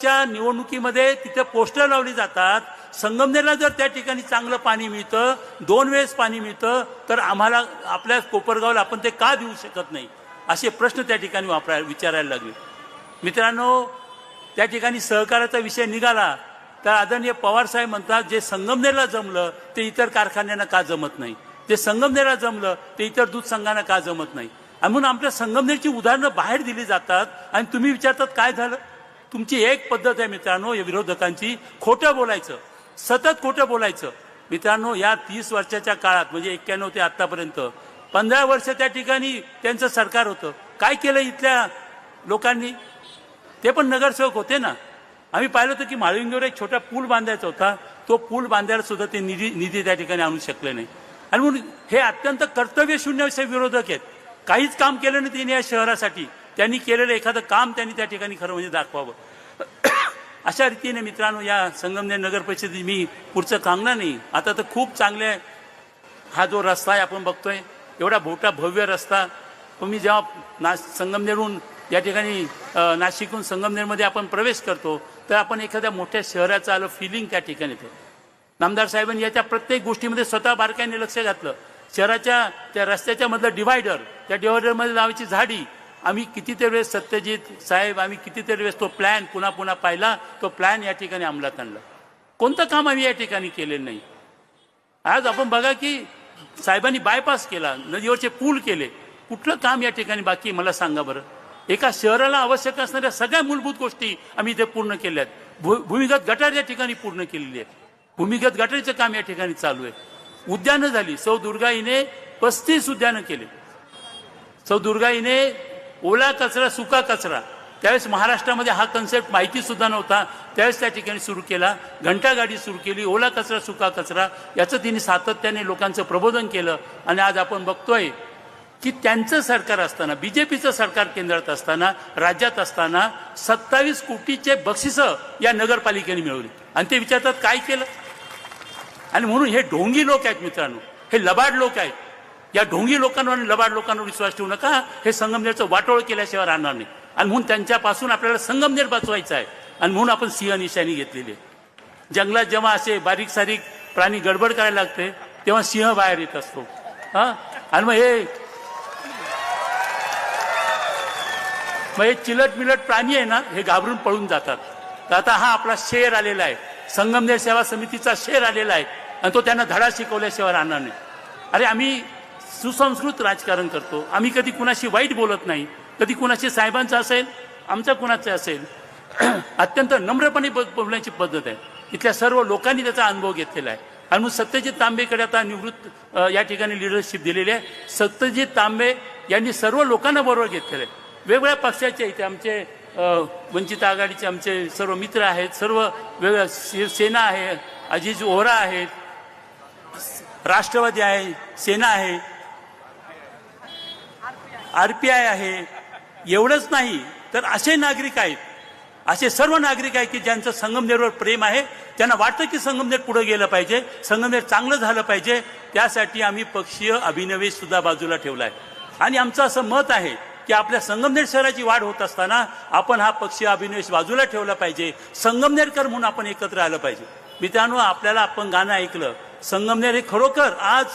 च्या निवडणुकीमध्ये तिथे पोस्टर लावली जातात. संगमनेरला जर त्या ठिकाणी चांगलं पाणी मिळतं, 2 वेळेस पाणी मिळतं, तर आम्हाला आपल्या कोपरगावला आपण ते का देऊ शकत नाही, असे प्रश्न त्या ठिकाणी विचारायला लागले. मित्रांनो, त्या ठिकाणी सहकाराचा विषय निघाला तर आदरणीय पवार साहेब म्हणतात, जे संगमनेरला जमलं ते इतर कारखान्यांना का जमत नाही, जे संगमनेरला जमलं ते इतर दूध संघांना का जमत नाही. आणि म्हणून आपल्या संगमनेरची उदाहरणं बाहेर दिली जातात आणि तुम्ही विचारतात काय झालं. तुमची एक पद्धत आहे मित्रांनो, या विरोधकांची, खोटं बोलायचं, सतत खोटं बोलायचं. मित्रांनो, या 30 वर्षाच्या काळात म्हणजे 91 ते आतापर्यंत 15 वर्ष त्या ठिकाणी त्यांचं सरकार होतं. काय केलं इथल्या लोकांनी? ते पण नगरसेवक होते ना. आम्ही पाहिलं होतं की माळविंगीवर एक छोटा पूल बांधायचा होता, तो पूल बांधायला सुद्धा ते निधी त्या ठिकाणी आणू शकले नाही. आणि म्हणून हे अत्यंत कर्तव्यशून्य असे विरोधक आहेत. काहीच काम केलं नाही त्यांनी या शहरासाठी. त्यांनी केलेलं एखादं काम त्यांनी त्या ठिकाणी खरं म्हणजे दाखवावं. अशा रीतीने मित्रांनो, या संगमनेर नगर परिषदेत मी पुढचं सांगणार नाही. आता तर खूप चांगले हा जो रस्ता आहे आपण बघतोय, एवढा मोठा भव्य रस्ता. तुम्ही जेव्हा संगमनेरहून या ठिकाणी नाशिकहून संगमनेरमध्ये आपण प्रवेश करतो तर आपण एखाद्या मोठ्या शहराचं आलं फिलिंग त्या ठिकाणी येतं. नामदार साहेबांनी याच्या प्रत्येक गोष्टीमध्ये स्वतः बारकाईने लक्ष घातलं. शहराच्या त्या रस्त्याच्या मधलं डिव्हायडर, त्या डिव्हायडरमध्ये लावायची झाडी, आम्ही कितीतरी वेळेस सत्यजित साहेब, आम्ही कितीतरी वेळेस तो प्लॅन पुन्हा पुन्हा पाहिला, तो प्लॅन या ठिकाणी अंमलात आणला. कोणतं काम आम्ही या ठिकाणी केलेलं नाही. आज आपण बघा की साहेबांनी बायपास केला, नदीवरचे पूल केले, कुठलं काम या ठिकाणी बाकी मला सांगा बरं. एका शहराला आवश्यक असणाऱ्या सगळ्या मूलभूत गोष्टी आम्ही इथे पूर्ण केल्या आहेत. भूमिगत गटार या ठिकाणी पूर्ण केलेली आहे. भूमिगत गटारीचं काम या ठिकाणी चालू आहे. उद्यानं झाली. सौ दुर्गाईने 35 उद्यानं केले. सौ दुर्गाईने ओला कचरा सुका कचरा, त्यावेळेस महाराष्ट्रामध्ये हा कन्सेप्ट माहिती सुद्धा नव्हता, त्यावेळेस त्या ठिकाणी सुरू केला. घंटागाडी सुरू केली. ओला कचरा सुका कचरा याचं तिने सातत्याने लोकांचं प्रबोधन केलं. आणि आज आपण बघतोय की त्यांचं सरकार असताना, बीजेपीचं सरकार केंद्रात असताना, राज्यात असताना 27 कोटीचे बक्षिसं या नगरपालिकेने मिळवली. आणि ते विचारतात काय केलं. आणि म्हणून हे ढोंगी लोक आहेत मित्रांनो, हे लबाड लोक आहेत. या ढोंगी लोकांवर आणि लबाड लोकांवर विश्वास ठेवू नका. हे संगमनेरचं वाटोळ केल्याशिवाय राहणार नाही. आणि म्हणून त्यांच्यापासून आपल्याला संगमनेर वाचवायचं आहे. आणि म्हणून आपण सिंह निशाणी घेतलेली आहे. जंगलात जेव्हा असे बारीक सारीक प्राणी गडबड करायला लागते तेव्हा सिंह बाहेर येत असतो. आणि मग हे चिलट मिलट प्राणी आहे ना, हे घाबरून पळून जातात. तर आता हा आपला शेर आलेला आहे, संगमनेर सेवा समितीचा शेर आलेला आहे, आणि तो त्यांना धडा शिकवल्याशिवाय राहणार नाही. अरे आम्ही सुसंस्कृत राजकारण करतो. आम्ही कधी कुणाशी वाईट बोलत नाही. कधी कुणाशी साहेबांचं असेल, आमचं कुणाचं असेल, अत्यंत नम्रपणे बोलण्याची पद्धत आहे. इथल्या सर्व लोकांनी त्याचा अनुभव घेतलेला आहे. आणि मग सत्यजित तांबेकडे आता निवृत्त या ठिकाणी लिडरशिप दिलेली आहे. सत्यजित तांबे यांनी सर्व लोकांना बरोबर घेतलेलं आहे. वेगवेगळ्या पक्षाचे इथे आमचे वंचित आघाडीचे आमचे सर्व मित्र आहेत, सर्व वेगळ्या, शिवसेना आहे, अजिज ओहरा आहेत, राष्ट्रवादी आहे, सेना आहे, RPI आहे. एवढंच नाही तर असे नागरिक आहेत, असे सर्व नागरिक आहेत की ज्यांचं संगमनेरवर प्रेम आहे. त्यांना वाटतं की संगमनेर पुढे गेलं पाहिजे, संगमनेर चांगलं झालं पाहिजे. त्यासाठी आम्ही पक्षीय अभिनवेश सुद्धा बाजूला ठेवला आहे. आणि आमचं असं मत आहे की आपल्या संगमनेर शहराची वाढ होत असताना आपण हा पक्षीय अभिनवेश बाजूला ठेवला पाहिजे. संगमनेरकर म्हणून आपण एकत्र आलं पाहिजे. मित्रांनो, आपल्याला आपण गाणं ऐकलं, संगमनेर हे खरोखर आज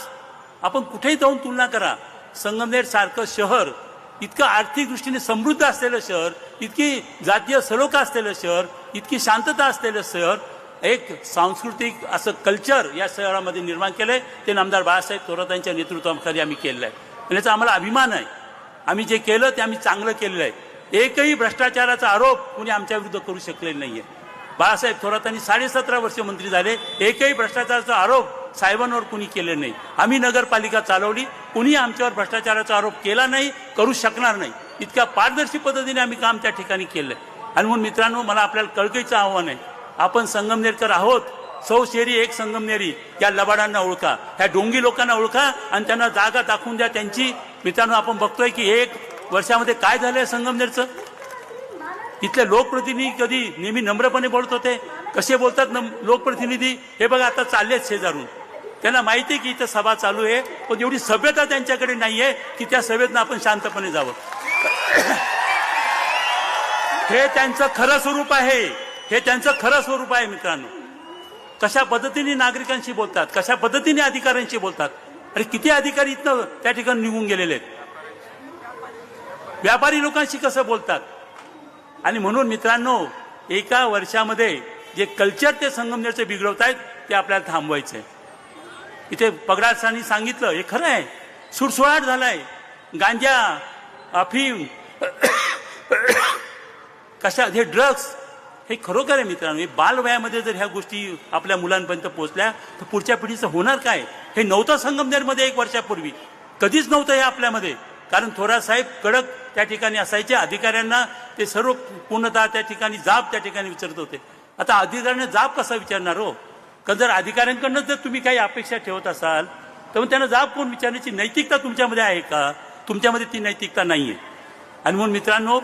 आपण कुठेही जाऊन तुलना करा, संगमनेर सारखं शहर, इतकं आर्थिक दृष्टीने समृद्ध असलेलं शहर, इतकी जातीय सलोखा असलेलं शहर, इतकी शांतता असलेलं शहर, एक सांस्कृतिक असं कल्चर या शहरामध्ये निर्माण केलंय. ते नामदार बाळासाहेब थोरातांच्या नेतृत्वाखाली आम्ही केलेलं आहे. आणि याचा आम्हाला अभिमान आहे. आम्ही जे केलं ते आम्ही चांगलं केलेलं आहे. एकही भ्रष्टाचाराचा आरोप कुणी आमच्या विरुद्ध करू शकलेला नाहीये. बाळासाहेब थोरातांनी 17.5 वर्ष मंत्री झाले, एकही भ्रष्टाचाराचा आरोप साहेबांवर कुणी केले नाही. आम्ही नगरपालिका चालवली, कुणी आमच्यावर भ्रष्टाचाराचा आरोप केला नाही, करू शकणार नाही. इतक्या पारदर्शी पद्धतीने आम्ही काम त्या ठिकाणी केलंय. आणि म्हणून मित्रांनो, मला आपल्याला कळकळीचं आव्हान आहे, आपण संगमनेरकर आहोत. 100 शेरी एक संगमनेरी. या लबाडांना ओळखा, ह्या डोंगी लोकांना ओळखा आणि त्यांना जागा दाखवून द्या त्यांची. मित्रांनो, आपण बघतोय की 1 वर्षामध्ये काय झालंय संगमनेरचं. इथले लोकप्रतिनिधी कधी नेहमी नम्रपणे बोलत होते, कसे बोलतात लोकप्रतिनिधी हे बघा आता चाललेच शेजारून. त्यांना माहिती आहे की इथं सभा चालू आहे, पण एवढी सभ्यता त्यांच्याकडे नाहीये की त्या सभेतनं आपण शांतपणे जावं. हे त्यांचं खरं स्वरूप आहे. हे त्यांचं खरं स्वरूप आहे मित्रांनो. कशा पद्धतीने नागरिकांशी बोलतात, कशा पद्धतीने अधिकाऱ्यांशी बोलतात. अरे किती अधिकारी इथनं त्या ठिकाणी निघून गेलेले आहेत. व्यापारी लोकांशी कसं बोलतात. आणि म्हणून मित्रांनो, एका वर्षामध्ये जे कल्चर ते संगमनेरचे बिघडवत आहेत ते आपल्याला थांबवायचं आहे. इथे पगडार सरांनी सांगितलं, हे खरं आहे. सुळसुळाट झालाय. गांजा, अफीम, कशा हे ड्रग्ज, हे खरोखर आहे मित्रांनो. हे बालवयामध्ये जर ह्या गोष्टी आपल्या मुलांपर्यंत पोहोचल्या तर पुढच्या पिढीचं होणार काय. हे नव्हतं संगमनेरमध्ये एक वर्षापूर्वी, कधीच नव्हतं हे आपल्यामध्ये. कारण थोरात साहेब कडक त्या ठिकाणी असायचे. अधिकाऱ्यांना ते सर्व पूर्णतः त्या ठिकाणी जाब त्या ठिकाणी विचारत होते. आता अधिकाऱ्यांना जाब कसा विचारणार हो. कारण जर अधिकाऱ्यांकडनं जर तुम्ही काही अपेक्षा ठेवत असाल तर मग त्यांना जाब कोण विचारण्याची नैतिकता तुमच्यामध्ये आहे का. तुमच्यामध्ये ती नैतिकता नाही आहे. आणि म्हणून मित्रांनो,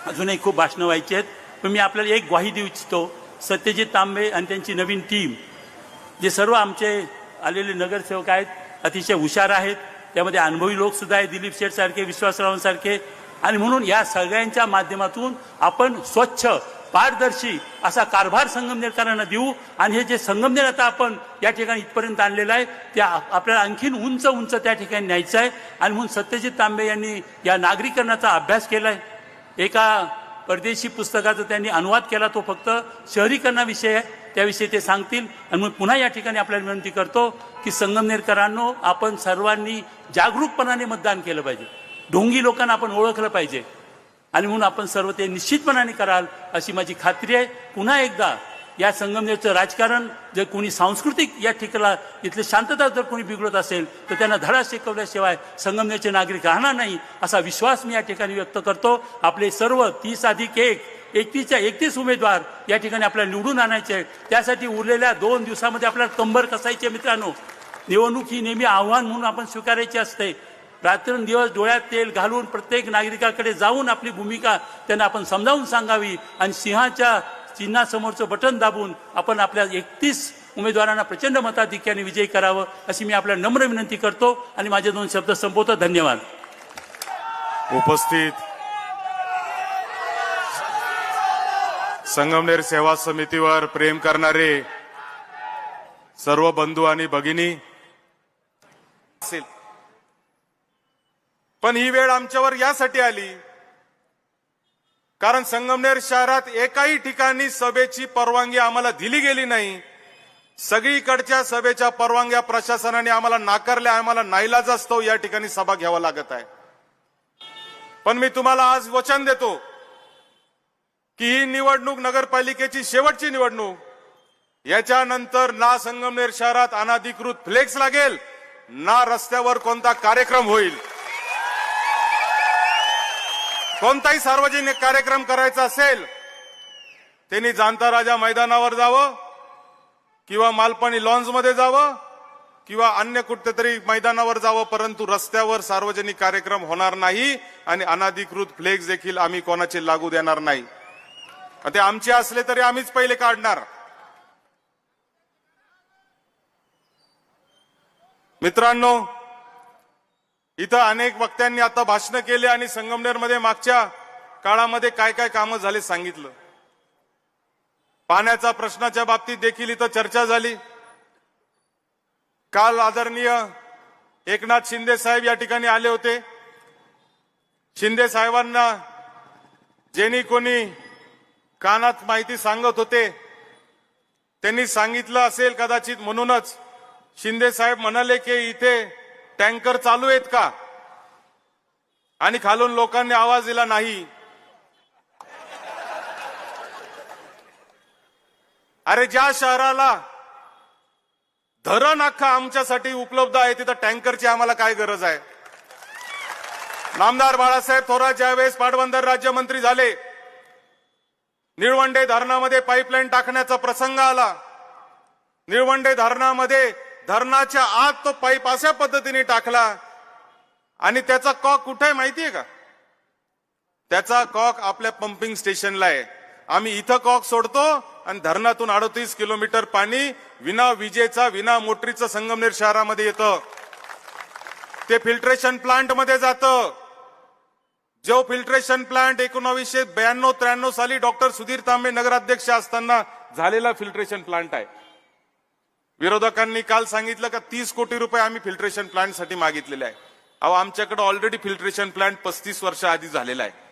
अजूनही खूप भाषणं व्हायची आहेत, पण मी आपल्याला एक ग्वाही देऊ इच्छितो. सत्यजित तांबे आणि त्यांची नवीन टीम, जे सर्व आमचे आलेले नगरसेवक आहेत, अतिशय हुशार आहेत. त्यामध्ये अनुभवी लोक सुद्धा आहेत, दिलीप शेठ सारखे, विश्वासरावांसारखे. आणि म्हणून या सगळ्यांच्या माध्यमातून आपण स्वच्छ, पारदर्शी असा कारभार संगमनेरकरांना देऊ. आणि हे जे संगमनेर आता आपण या ठिकाणी इथपर्यंत आणलेलं आहे ते आपल्याला आणखीन उंच उंच त्या ठिकाणी न्यायचं आहे. आणि म्हणून सत्यजित तांबे यांनी या नागरीकरणाचा अभ्यास केला आहे. एका परदेशी पुस्तकाचा त्यांनी अनुवाद केला, तो फक्त शहरीकरणाविषयी आहे, त्याविषयी ते सांगतील. आणि मग पुन्हा या ठिकाणी आपल्याला विनंती करतो की संगमनेरकरांनो, आपण सर्वांनी जागरूकपणाने मतदान केलं पाहिजे. ढोंगी लोकांना आपण ओळखलं पाहिजे. आणि म्हणून आपण सर्व ते निश्चितपणाने कराल अशी माझी खात्री आहे. पुन्हा एकदा या संगमनेरचं राजकारण जर कोणी सांस्कृतिक या ठिकाणी इथली शांतता जर कोणी बिघडत असेल तर त्यांना धडा शिकवल्याशिवाय संगमनेरचे नागरिक राहणार नाही असा विश्वास मी या ठिकाणी व्यक्त करतो. आपले सर्व 30+1 31 उमेदवार या ठिकाणी आपल्याला निवडून आणायचे. त्यासाठी उरलेल्या 2 दिवसामध्ये आपल्याला कंबर कसायचे मित्रांनो. निवडणूक ही नेहमी आव्हान म्हणून आपण स्वीकारायची असते. रात्रंदिवस डोळ्यात तेल घालून प्रत्येक नागरिकाकडे जाऊन आपली भूमिका त्यांना आपण समजावून सांगावी. आणि सिंहाच्या चिन्हासमोरचं बटन दाबून आपण आपल्या 31 उमेदवारांना प्रचंड मताधिक्याने विजयी करावं अशी मी आपल्याला नम्र विनंती करतो. आणि माझे 2 शब्द संपवतो. धन्यवाद. उपस्थित संगमनेर सेवा समितीवर प्रेम करणारे सर्व बंधू आणि भगिनी असेल, पण ही वेळ आमच्यावर यासाठी आली कारण संगमनेर शहरात एकाही ठिकाणी सभेची परवानगी आम्हाला दिली गेली नाही. सगळीकडच्या सभेच्या परवानग्या प्रशासनाने आम्हाला नाकारल्या. आम्हाला नाईलाजास्तव या ठिकाणी सभा घ्यावा लागत आहे. पण मी तुम्हाला आज वचन देतो की ही निवडणूक नगरपालिकेची शेवटची निवडणूक. याच्यानंतर ना संगमनेर शहरात अनधिकृत फ्लेक्स लागेल, ना रस्त्यावर कोणता कार्यक्रम होईल. कोणताही सार्वजनिक कार्यक्रम करायचा असेल त्यांनी जाणता राजा मैदानावर जावं किंवा मालपाणी लॉन्समध्ये जावं किंवा अन्य कुठेतरी मैदानावर जावं, परंतु रस्त्यावर सार्वजनिक कार्यक्रम होणार नाही. आणि अनधिकृत फ्लेक्स देखील आम्ही कोणाचे लागू देणार नाही. ते आमचे असले तरी आम्हीच पहिले काढणार. मित्रांनो, इथं अनेक वक्त्यांनी आता भाषणं केली आणि संगमनेरमध्ये मागच्या काळामध्ये काय काय कामं झाले सांगितलं. पाण्याच्या प्रश्नाच्या बाबतीत देखील इथं चर्चा झाली. काल आदरणीय एकनाथ शिंदे साहेब या ठिकाणी आले होते. शिंदे साहेबांना ज्यांनी कोणी कानात माहिती सांगत होते त्यांनी सांगितलं असेल कदाचित, म्हणूनच शिंदे साहेब म्हणाले की इथे टँकर चालू आहेत का, आणि खालून लोकांनी आवाज दिला नाही. अरे ज्या शहराला धरण अख्खा आमच्यासाठी उपलब्ध आहे तिथं टँकरची आम्हाला काय गरज आहे. नामदार बाळासाहेब थोरात ज्यावेळेस पाटबंधारे राज्यमंत्री झाले, निळवंडे धरणामध्ये पाईपलाईन टाकण्याचा प्रसंग आला. निळवंडे धरणामध्ये धरणाच्या आत तो पाईप अशा पद्धतीने टाकला आणि त्याचा कॉक कुठे माहितीये का? त्याचा कॉक आपल्या पंपिंग स्टेशनला आहे. आम्ही इथं कॉक सोडतो आणि धरणातून 38 किलोमीटर पाणी विना विजेचा, विना मोटरीचं संगमनेर शहरामध्ये येतं. ते फिल्ट्रेशन प्लांट मध्ये जातं. जो फिल्ट्रेशन प्लांट 1992-93 साली डॉक्टर सुधीर तांबे नगराध्यक्ष असताना झालेला फिल्ट्रेशन प्लांट आहे. विरोधकांनी काल सांगितलं का 30 कोटी रुपये आम्ही फिल्ट्रेशन प्लांट साठी मागितलेले आहे. अहो, आमच्याकडे ऑलरेडी फिल्ट्रेशन प्लांट 35 वर्ष आधी झालेला आहे.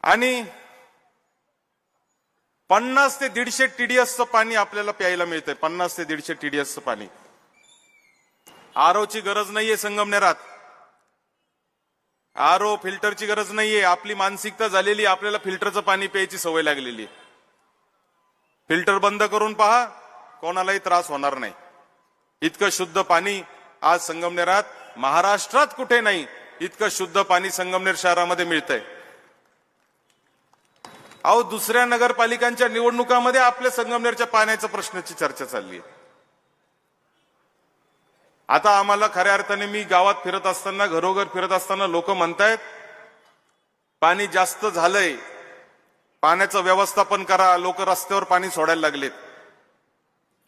आणि 50 ते 150 TDSचं पाणी आपल्याला प्यायला मिळतंय. 50 ते 150 TDSचं पाणी. आरओची गरज नाहीये संगमनेरात. आरओ फिल्टरची गरज नाहीये. आपली मानसिकता झालेली, आपल्याला फिल्टरचं पाणी प्यायची सवय लागलेली. फिल्टर बंद करून पहा, कोणालाही त्रास होणार नाही. इतकं शुद्ध पाणी आज संगमनेरात, महाराष्ट्रात कुठे नाही इतकं शुद्ध पाणी संगमनेर शहरामध्ये मिळतंय. अहो, दुसऱ्या नगरपालिकांच्या निवडणुकामध्ये आपल्या संगमनेरच्या पाण्याच्या प्रश्नाची चर्चा चालली आहे. आता आम्हाला खऱ्या अर्थाने, मी गावात फिरत असताना, घरोघर फिरत असताना लोक म्हणतायत पाणी जास्त झालंय, पाण्याचं व्यवस्थापन करा. लोक रस्त्यावर पाणी सोडायला लागलेत.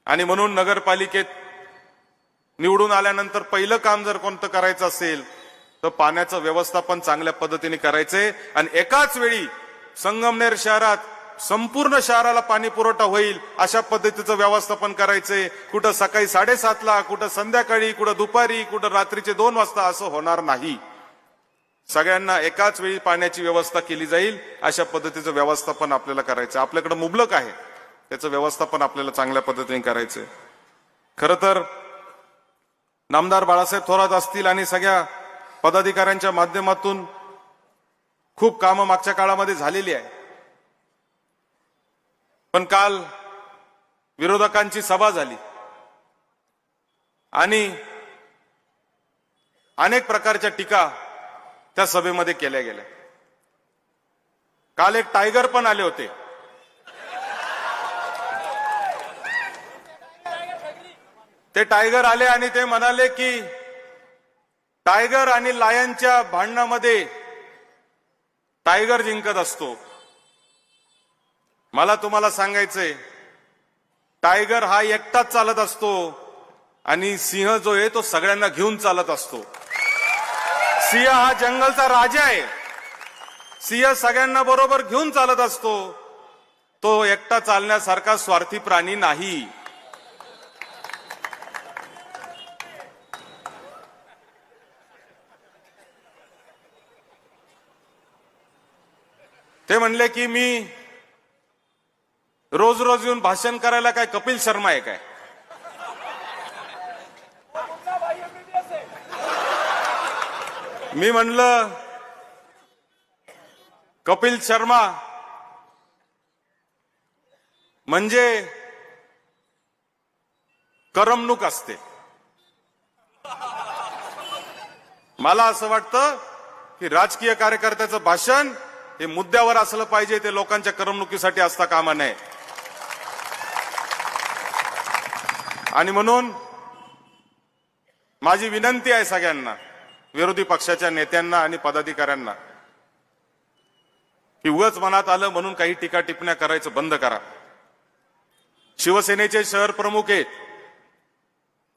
आणि म्हणून नगरपालिकेत निवडून आल्यानंतर पहिलं काम जर कोणतं करायचं असेल तर पाण्याचं व्यवस्थापन चांगल्या पद्धतीने करायचंय. आणि एकाच वेळी संगमनेर शहरात संपूर्ण शहराला पाणी पुरवठा होईल अशा पद्धतीचं व्यवस्थापन करायचंय. कुठं सकाळी 7:30ला, कुठं संध्याकाळी, कुठं दुपारी, कुठं रात्रीचे 2 वाजता, असं होणार नाही. सगळ्यांना एकाच वेळी पाण्याची व्यवस्था केली जाईल अशा पद्धतीचं व्यवस्थापन आपल्याला करायचं. आपल्याकडे मुबलक आहे, त्याचं व्यवस्थापन आपल्याला चांगल्या पद्धतीने करायचंय. खरं तर नामदार बाळासाहेब थोरात असतील आणि सगळ्या पदाधिकाऱ्यांच्या माध्यमातून खूप कामं मागच्या काळामध्ये झालेली आहे. पण काल विरोधकांची सभा झाली आणि अनेक प्रकारच्या टीका त्या सभेमध्ये केल्या गेल्या. काल एक टायगर पण आले होते. ते टायगर आले आणि ते म्हणाले की टायगर आणि लायनच्या भांडणामध्ये टायगर जिंकत असतो. मला तुम्हाला सांगायचंय, टायगर हा एकटाच चालत असतो आणि सिंह जो आहे तो सगळ्यांना घेऊन चालत असतो. सिंह हा जंगलचा राजा आहे. सिंह सगळ्यांना बरोबर घेऊन चालत असतो. तो एकटा चालण्यासारखा स्वार्थी प्राणी नाही. ते म्हणले की मी रोज रोज येऊन भाषण करायला काय कपिल शर्मा आहे काय? मी म्हणलं कपिल शर्मा म्हणजे करमणूक असते. मला असं वाटतं की राजकीय कार्यकर्त्याचं भाषण हे मुद्द्यावर असलं पाहिजे, ते लोकांच्या करमणुकीसाठी असता कामा नये. आणि म्हणून माझी विनंती आहे सगळ्यांना, विरोधी पक्षाच्या नेत्यांना आणि पदाधिकाऱ्यांना, की उगाच मनात आलं म्हणून काही टीका टिप्पण्या करायचं बंद करा. शिवसेनेचे शहर प्रमुख आहेत,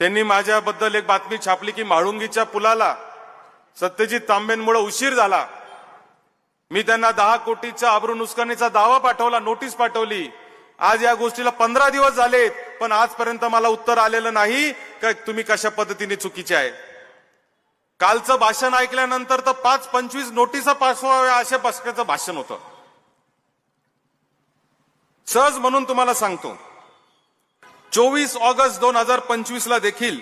त्यांनी माझ्याबद्दल एक बातमी छापली की म्हाळुंगीच्या पुलाला सत्यजित तांबेंमुळे उशीर झाला. मी त्यांना 10 कोटीचा अब्रू नुकसानीचा दावा पाठवला, नोटीस पाठवली. आज या गोष्टीला 15 दिवस झालेत, पण आजपर्यंत मला उत्तर आलेलं नाही का तुम्ही कशा पद्धतीने चुकीचे आहे. कालचं भाषण ऐकल्यानंतर तर 5-25 नोटिसा पाठवाव्या अशा पक्षाचं भाषण होतं. सहज म्हणून तुम्हाला सांगतो, 24 ऑगस्ट 2025ला देखील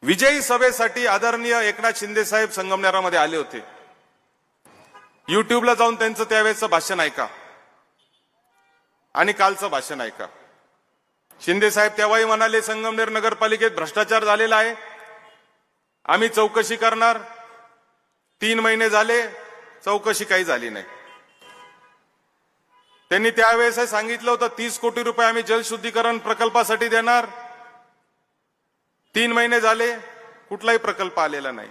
विजयी सभेसाठी आदरणीय एकनाथ शिंदे साहेब संगमनेरामध्ये आले होते. युट्यूबला जाऊन त्यांचं त्यावेळेचं भाषण ऐका आणि कालचं भाषण ऐका. शिंदे साहेब तेव्हाही म्हणाले संगमनेर नगरपालिकेत भ्रष्टाचार झालेला आहे, आम्ही चौकशी करणार. 3 महिने झाले, चौकशी काही झाली नाही. त्यांनी त्यावेळेस सांगितलं होतं 30 कोटी रुपये आम्ही जलशुद्धीकरण प्रकल्पासाठी देणार. 3 महिने झाले, कुठलाही प्रकल्प आलेला नाही.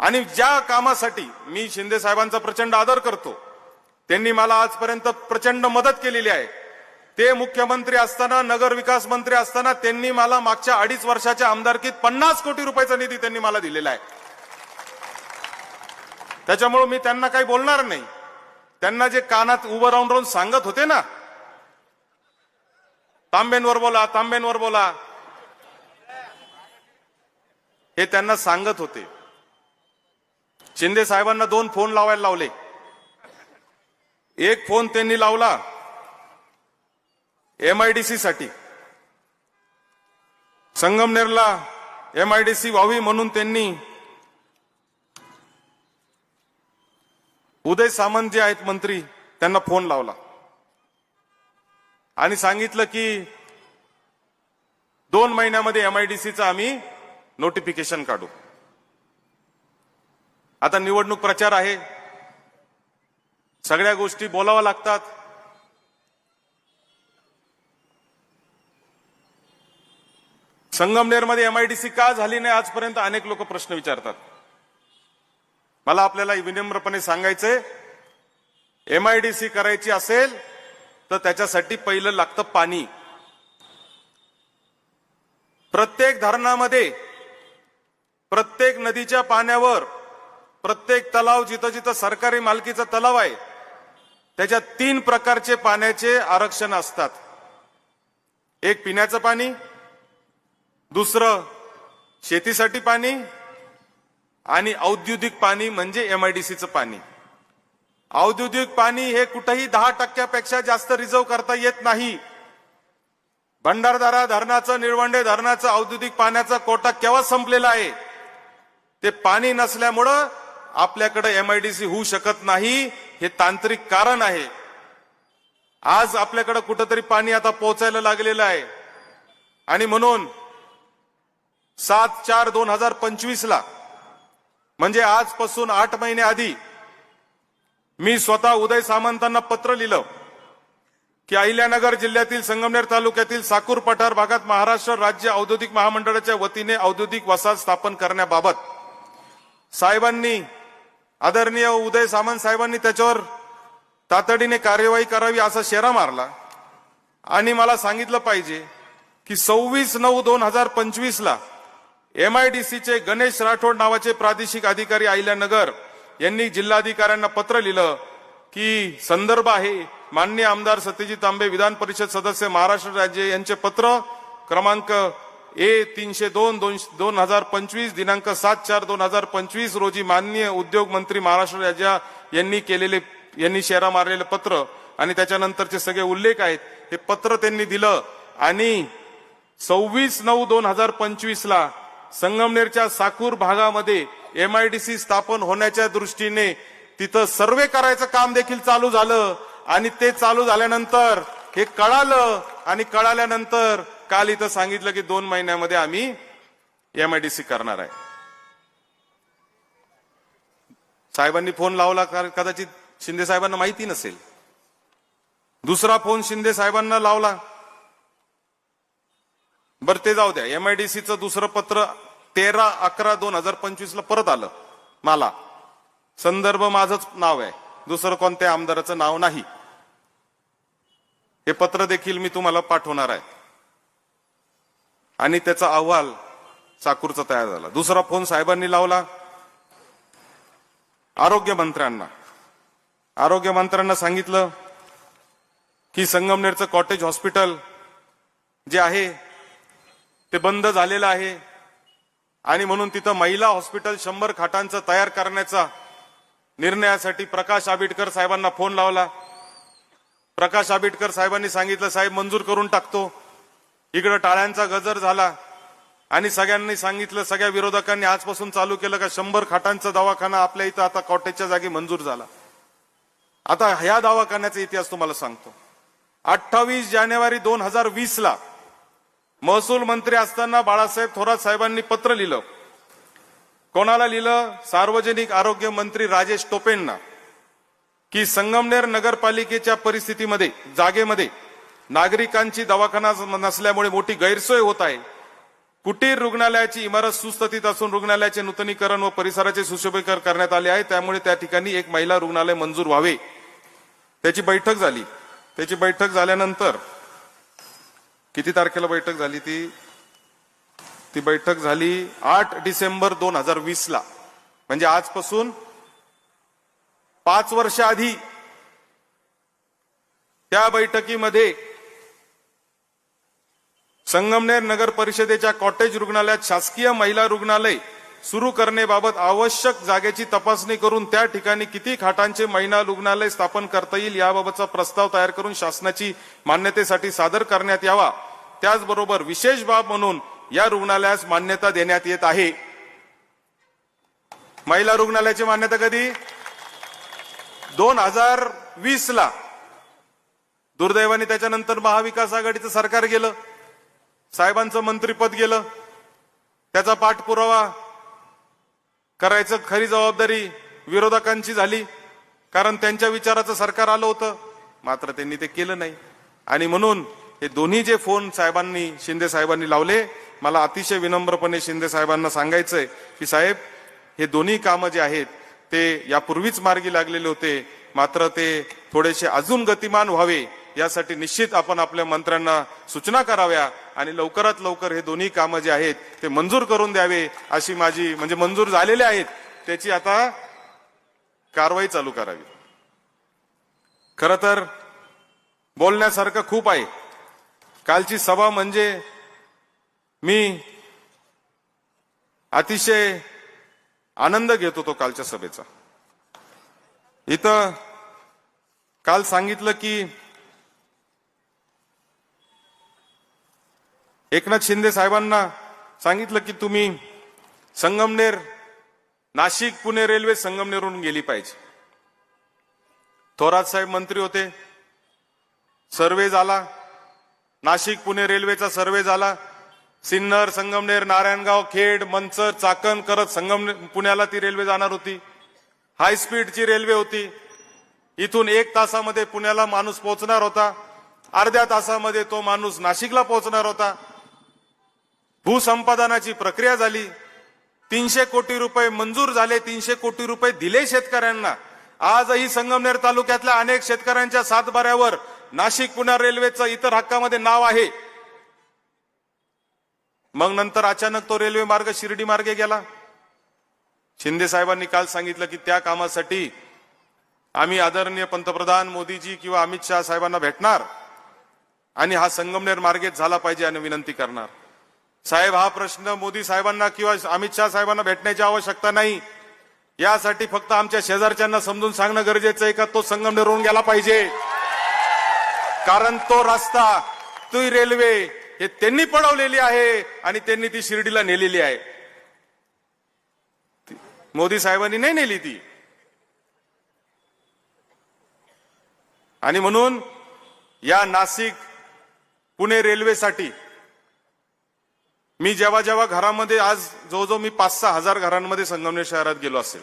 आणि ज्या कामासाठी मी शिंदे साहेबांचा प्रचंड आदर करतो, त्यांनी मला आजपर्यंत प्रचंड मदत केलेली आहे. ते मुख्यमंत्री असताना, नगर विकास मंत्री असताना त्यांनी मला मागच्या 2.5 वर्षाच्या आमदारकीत 50 कोटी रुपयाचा निधी त्यांनी मला दिलेला आहे. त्याच्यामुळे मी त्यांना काही बोलणार नाही. त्यांना जे कानात उभं राहून राहून सांगत होते ना, तांब्यांवर बोला, तांब्यांवर बोला, हे त्यांना सांगत होते. शिंदे साहेबांना 2 फोन लावायला लावले. एक फोन त्यांनी लावला MIDC साठी. संगमनेरला MIDC व्हावी म्हणून त्यांनी उदय सामंत जे आहेत मंत्री त्यांना फोन लावला आणि सांगितलं की 2 महिन्यामध्ये MIDCचं आम्ही नोटिफिकेशन काढू. आता निवडणूक प्रचार आहे, सगळ्या गोष्टी बोलाव्या लागतात. संगमनेरमध्ये MIDC का झाली नाही आजपर्यंत अनेक लोक प्रश्न विचारतात. मला आपल्याला विनम्रपणे सांगायचंय, MIDC करायची असेल तर त्याच्यासाठी पहिलं लागतं पाणी. प्रत्येक धरणामध्ये, प्रत्येक नदीच्या पाण्यावर, प्रत्येक तलाव जिथं जिथं सरकारी मालकीचा तलाव आहे त्याच्यात 3 प्रकारचे पाण्याचे आरक्षण असतात. एक पिण्याचं पाणी, दुसरं शेतीसाठी पाणी आणि औद्योगिक पाणी म्हणजे MIDCचं पाणी. औद्योगिक पाणी हे कुठेही 10% जास्त रिझर्व करता येत नाही. भंडारदरा धरणाचं, निळवंडे धरणाचं औद्योगिक पाण्याचा कोटा केव्हा संपलेला आहे. ते पाणी नसल्यामुळं आपल्याकडे MIDC होऊ शकत नाही. हे तांत्रिक कारण आहे. आज आपल्याकडे कुठंतरी पाणी आता पोहोचायला लागलेलं आहे आणि म्हणून 7/4/2025 ला म्हणजे आजपासून 8 महिने आधी मी स्वतः उदय सामंतांना पत्र लिहिलं की अहिल्यानगर जिल्ह्यातील संगमनेर तालुक्यातील साकूर पठार भागात महाराष्ट्र राज्य औद्योगिक महामंडळाच्या वतीने औद्योगिक वसाहत स्थापन करण्याबाबत साहेबांनी, आदरणीय उदय सामंत साहेबांनी त्याच्यावर तातडीने कार्यवाही करावी असा शेरा मारला आणि मला सांगितलं पाहिजे की 26/9/2025 ला MIDCचे गणेश राठोड नावाचे प्रादेशिक अधिकारी अहिल्यानगर यांनी जिल्हाधिकाऱ्यांना पत्र लिहिलं की संदर्भ आहे माननीय आमदार सत्यजित तांबे विधान परिषद सदस्य महाराष्ट्र राज्य यांचे पत्र क्रमांक A302/2025 दिनांक 7/4/2025 रोजी माननीय उद्योग मंत्री महाराष्ट्र राज्य यांनी शेरा मारलेलं पत्र आणि त्याच्यानंतरचे सगळे उल्लेख आहेत. हे पत्र त्यांनी दिलं आणि 26/9/2025 ला संगमनेरच्या साकूर भागामध्ये MIDC स्थापन होण्याच्या दृष्टीने तिथं सर्वे करायचं काम देखील चालू झालं आणि ते चालू झाल्यानंतर हे कळालं आणि कळाल्यानंतर काल इथं सांगितलं की 2 महिन्यामध्ये आम्ही MIDC करणार आहे. साहेबांनी फोन लावला, कदाचित शिंदे साहेबांना माहिती नसेल. दुसरा फोन शिंदे साहेबांना लावला. बरं ते जाऊ द्या. MIDCचं दुसरं पत्र 13/11/2025 ला परत आलं मला. संदर्भ माझंच नाव आहे, दुसरं कोणत्या आमदाराचं नाव नाही. हे पत्र देखील मी तुम्हाला पाठवणार आहे आणि त्याचा अहवाल साकूरचा तयार झाला. दुसरा फोन साहेबांनी लावला आरोग्यमंत्र्यांना सांगितलं की संगमनेरचं कॉटेज हॉस्पिटल जे आहे ते बंद झालेलं आहे आणि म्हणून तिथं महिला हॉस्पिटल 100 खाटांचं तयार करण्याचा निर्णयासाठी प्रकाश आंबेडकर साहेबांना फोन लावला. प्रकाश आंबेडकर साहेबांनी सांगितलं साहेब मंजूर करून टाकतो. इकडे टाळ्यांचा गजर झाला आणि सगळ्यांनी सांगितलं, सगळ्या विरोधकांनी आजपासून चालू केलं का 100 खाटांचा दवाखाना आपल्या इथं आता कॉटेजच्या जागी मंजूर झाला. आता ह्या दवाखान्याचा इतिहास तुम्हाला सांगतो. 28 जानेवारी 2020 ला महसूल मंत्री असताना बाळासाहेब थोरात साहेबांनी पत्र लिहिलं. कोणाला लिहिलं? सार्वजनिक आरोग्य मंत्री राजेश टोपेंना की संगमनेर नगरपालिकेच्या परिस्थितीमध्ये, जागेमध्ये नागरिकांची दवाखाना नसल्यामुळे मोठी गैरसोय होत आहे. कुटीर रुग्णालयाची इमारत सुस्थितीत असून रुग्णालयाचे नूतनीकरण व परिसराचे सुशोभीकरण करण्यात आले आहे. त्यामुळे त्या ठिकाणी एक महिला रुग्णालय मंजूर व्हावे. त्याची बैठक झाली. त्याची बैठक झाल्यानंतर किती तारखेला बैठक झाली ती बैठक झाली 8 डिसेंबर 2020 ला, म्हणजे आजपासून 5 वर्ष आधी त्या बैठकीमध्ये संगमनेर नगर परिषदेच्या कॉटेज रुग्णालयात शासकीय महिला रुग्णालय सुरू करण्याबाबत आवश्यक जागेची तपासणी करून त्या ठिकाणी किती खाटांचे महिला रुग्णालय स्थापन करता येईल याबाबतचा प्रस्ताव तयार करून शासनाची मान्यतेसाठी सादर करण्यात यावा. त्याचबरोबर विशेष बाब म्हणून या रुग्णालयास मान्यता देण्यात येत आहे. महिला रुग्णालयाची मान्यता कधी? 2020 ला. दुर्दैवाने त्याच्यानंतर महाविकास आघाडीचं सरकार गेलं, साहेबांचं मंत्रिपद गेलं. त्याचा पाठपुरावा करायचं खरी जबाबदारी विरोधकांची झाली, कारण त्यांच्या विचाराचं सरकार आलं होतं, मात्र त्यांनी ते केलं नाही. आणि म्हणून हे दोन्ही जे फोन साहेबांनी, शिंदे साहेबांनी लावले, मला अतिशय विनम्रपणे शिंदे साहेबांना सांगायचंय की साहेब, हे दोन्ही कामं जे आहेत ते यापूर्वीच मार्गी लागलेले होते, मात्र ते थोडेसे अजून गतिमान व्हावे यासाठी निश्चित आपण आपल्या मंत्र्यांना सूचना कराव्या आणि लवकरात लवकर हे दोन्ही कामं जे आहेत ते मंजूर करून द्यावे अशी माझी, म्हणजे मंजूर झालेले आहेत त्याची आता कारवाई चालू करावी. खरं तर बोलण्यासारखं खूप आहे. कालची सभा म्हणजे मी अतिशय आनंद घेत होतो कालच्या सभेचा. इथं काल सांगितलं की एकनाथ शिंदे साहेबांना सांगितलं की तुम्ही संगमनेर, नाशिक पुणे रेल्वे संगमनेरहून गेली पाहिजे. थोरात साहेब मंत्री होते, सर्वे झाला, नाशिक पुणे रेल्वेचा सर्वे झाला. सिन्नर, संगमनेर, नारायणगाव, खेड, मंचर, चाकण करत संगमनेर पुण्याला ती रेल्वे जाणार होती. हाय स्पीडची रेल्वे होती. इथून 1 तासामध्ये पुण्याला माणूस पोहोचणार होता, अर्ध्या तासामध्ये तो माणूस नाशिकला पोहोचणार होता. भूसंपादनाची प्रक्रिया झाली, 300 कोटी रुपये मंजूर झाले, 300 कोटी रुपये दिले शेतकऱ्यांना. आजही संगमनेर तालुक्यातल्या अनेक शेतकऱ्यांच्या सातबाऱ्यावर नाशिक पुणे रेल्वेचं इतर हक्कामध्ये नाव आहे. मग नंतर अचानक तो रेल्वे मार्ग शिर्डी मार्गे गेला. शिंदे साहेबांनी काल सांगितलं की त्या कामासाठी आम्ही आदरणीय पंतप्रधान मोदीजी किंवा अमित शहा साहेबांना भेटणार आणि हा संगमनेर मार्गेच झाला पाहिजे आणि विनंती करणार. साहेब, हा प्रश्न मोदी साहेबांना किंवा अमित शहा साहेबांना भेटण्याची आवश्यकता नाही. यासाठी फक्त आमच्या शेजारच्यांना समजून सांगणं गरजेचं आहे का तो संगमनेरहून गेला पाहिजे, कारण तो रस्ता, ती रेल्वे हे त्यांनी पळवलेली आहे आणि त्यांनी ती शिर्डीला नेलेली आहे. मोदी साहेबांनी नाही नेली ती. आणि म्हणून या नाशिक पुणे रेल्वेसाठी मी जेव्हा जेव्हा घरामध्ये, आज जवळजवळ मी 5-6 हजार घरांमध्ये संगमनेर शहरात गेलो असेल.